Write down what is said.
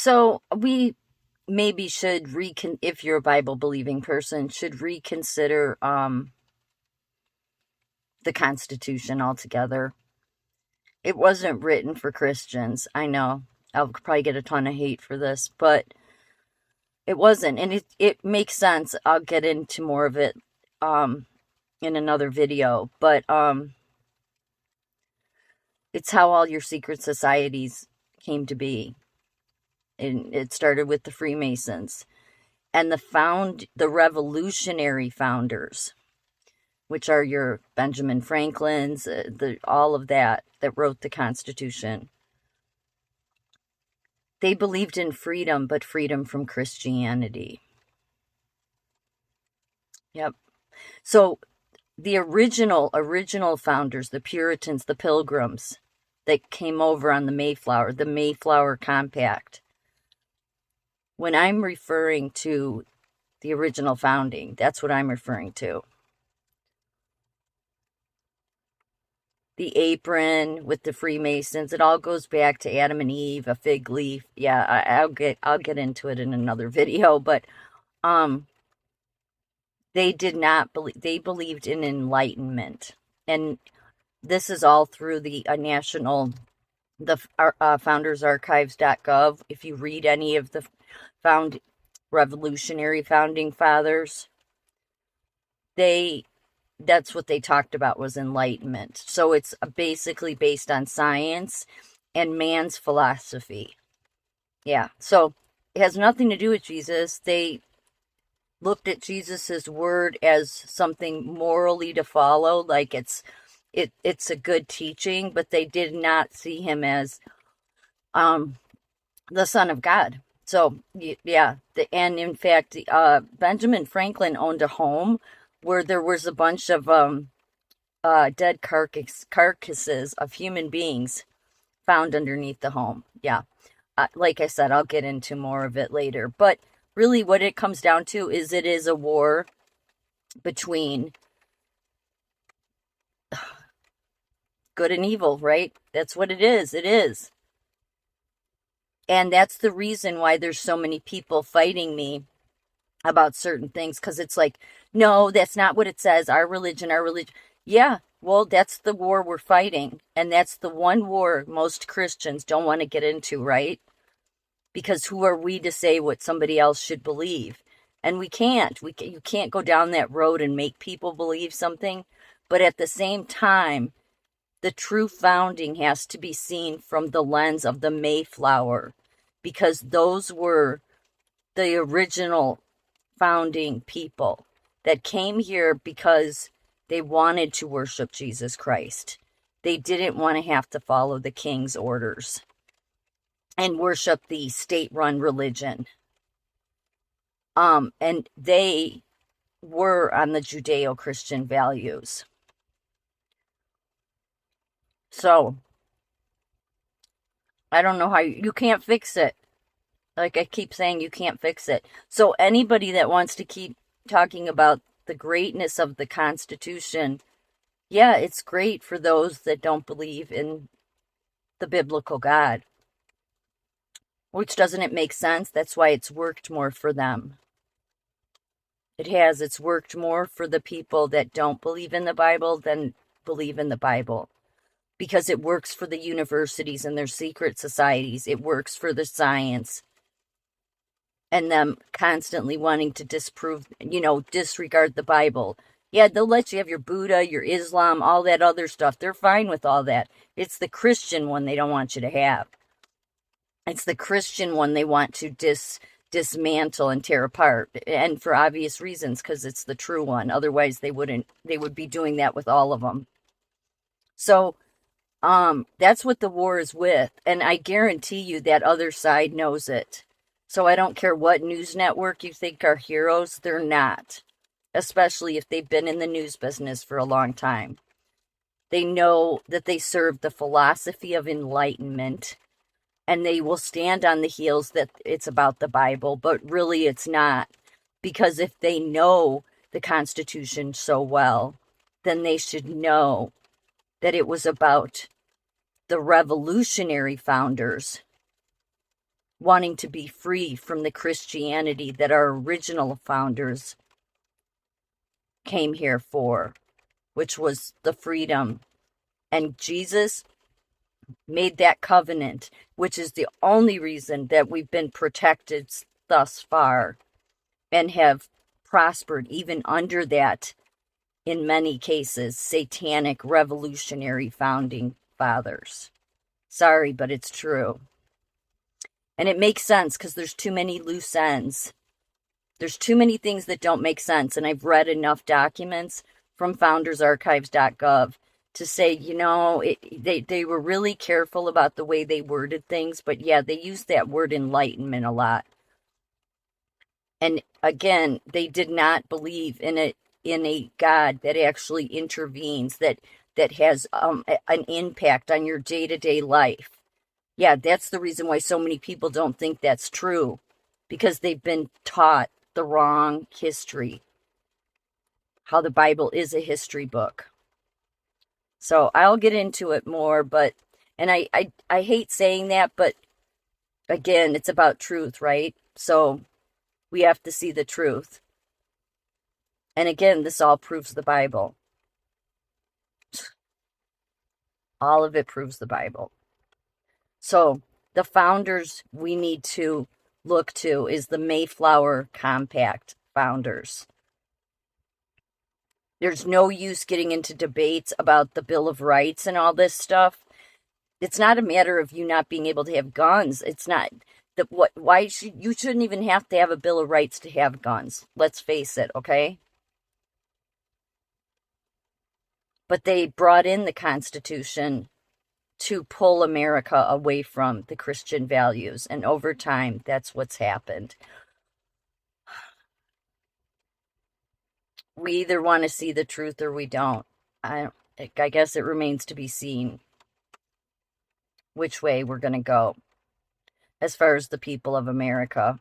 So we maybe should if you're a Bible believing person, should reconsider the Constitution altogether. It wasn't written for Christians. I know I'll probably get a ton of hate for this, but it wasn't, and it makes sense. I'll get into more of it in another video, but it's how all your secret societies came to be. And it started with the Freemasons and the revolutionary founders, which are your Benjamin Franklin's, all of that wrote the Constitution. They believed in freedom, but freedom from Christianity. Yep. So the original founders, the Puritans, the Pilgrims that came over on the Mayflower Compact. When I'm referring to the original founding, that's what I'm referring to. The apron with the Freemasons, it all goes back to Adam and Eve, a fig leaf. Yeah, I'll get into it in another video, but they did not believe, they believed in enlightenment. And this is all through the foundersarchives.gov. If you read any of the revolutionary founding fathers, that's what they talked about, was enlightenment. So it's basically based on science and man's philosophy. Yeah, so it has nothing to do with Jesus. They looked at Jesus's word as something morally to follow, like it's a good teaching, but they did not see him as the Son of God. So yeah, and in fact, Benjamin Franklin owned a home where there was a bunch of dead carcasses of human beings found underneath the home. Yeah, like I said, I'll get into more of it later. But really what it comes down to is it is a war between good and evil, right? That's what it is. It is. And that's the reason why there's so many people fighting me about certain things, because it's like, no, that's not what it says. Our religion. Yeah, well, that's the war we're fighting. And that's the one war most Christians don't want to get into, right? Because who are we to say what somebody else should believe? And we can't. You can't go down that road and make people believe something. But at the same time, the true founding has to be seen from the lens of the Mayflower, because those were the original founding people that came here because they wanted to worship Jesus Christ. They didn't want to have to follow the king's orders and worship the state-run religion. And they were on the Judeo-Christian values. So, I don't know how you can't fix it. Like I keep saying, you can't fix it. So anybody that wants to keep talking about the greatness of the Constitution, yeah, it's great for those that don't believe in the biblical God. Which, doesn't it make sense? That's why it's worked more for them. It has. It's worked more for the people that don't believe in the Bible than believe in the Bible. Because it works for the universities and their secret societies. It works for the science. And them constantly wanting to disregard the Bible. Yeah, they'll let you have your Buddha, your Islam, all that other stuff. They're fine with all that. It's the Christian one they don't want you to have. It's the Christian one they want to dismantle and tear apart. And for obvious reasons, because it's the true one. Otherwise, they would be doing that with all of them. So, that's what the war is with. And I guarantee you that other side knows it. So I don't care what news network you think are heroes, they're not. Especially if they've been in the news business for a long time. They know that they serve the philosophy of enlightenment. And they will stand on the heels that it's about the Bible. But really it's not. Because if they know the Constitution so well, then they should know that it was about the revolutionary founders wanting to be free from the Christianity that our original founders came here for, which was the freedom. And Jesus made that covenant, which is the only reason that we've been protected thus far and have prospered even under that, in many cases, satanic revolutionary founding fathers. Sorry, but it's true. And it makes sense because there's too many loose ends. There's too many things that don't make sense. And I've read enough documents from foundersarchives.gov to say, you know, they were really careful about the way they worded things. But yeah, they used that word enlightenment a lot. And again, they did not believe in a God that actually intervenes, that has an impact on your day-to-day life. Yeah, that's the reason why so many people don't think that's true, because they've been taught the wrong history, how the Bible is a history book. So I'll get into it more, but, and I hate saying that, but again, it's about truth, right? So we have to see the truth. And again, this all proves the Bible. All of it proves the Bible. So the founders we need to look to is the Mayflower Compact founders. There's no use getting into debates about the Bill of Rights and all this stuff. It's not a matter of you not being able to have guns. It's not that you shouldn't even have to have a Bill of Rights to have guns. Let's face it, okay? But they brought in the Constitution to pull America away from the Christian values. And over time, that's what's happened. We either want to see the truth or we don't. I guess it remains to be seen which way we're going to go as far as the people of America.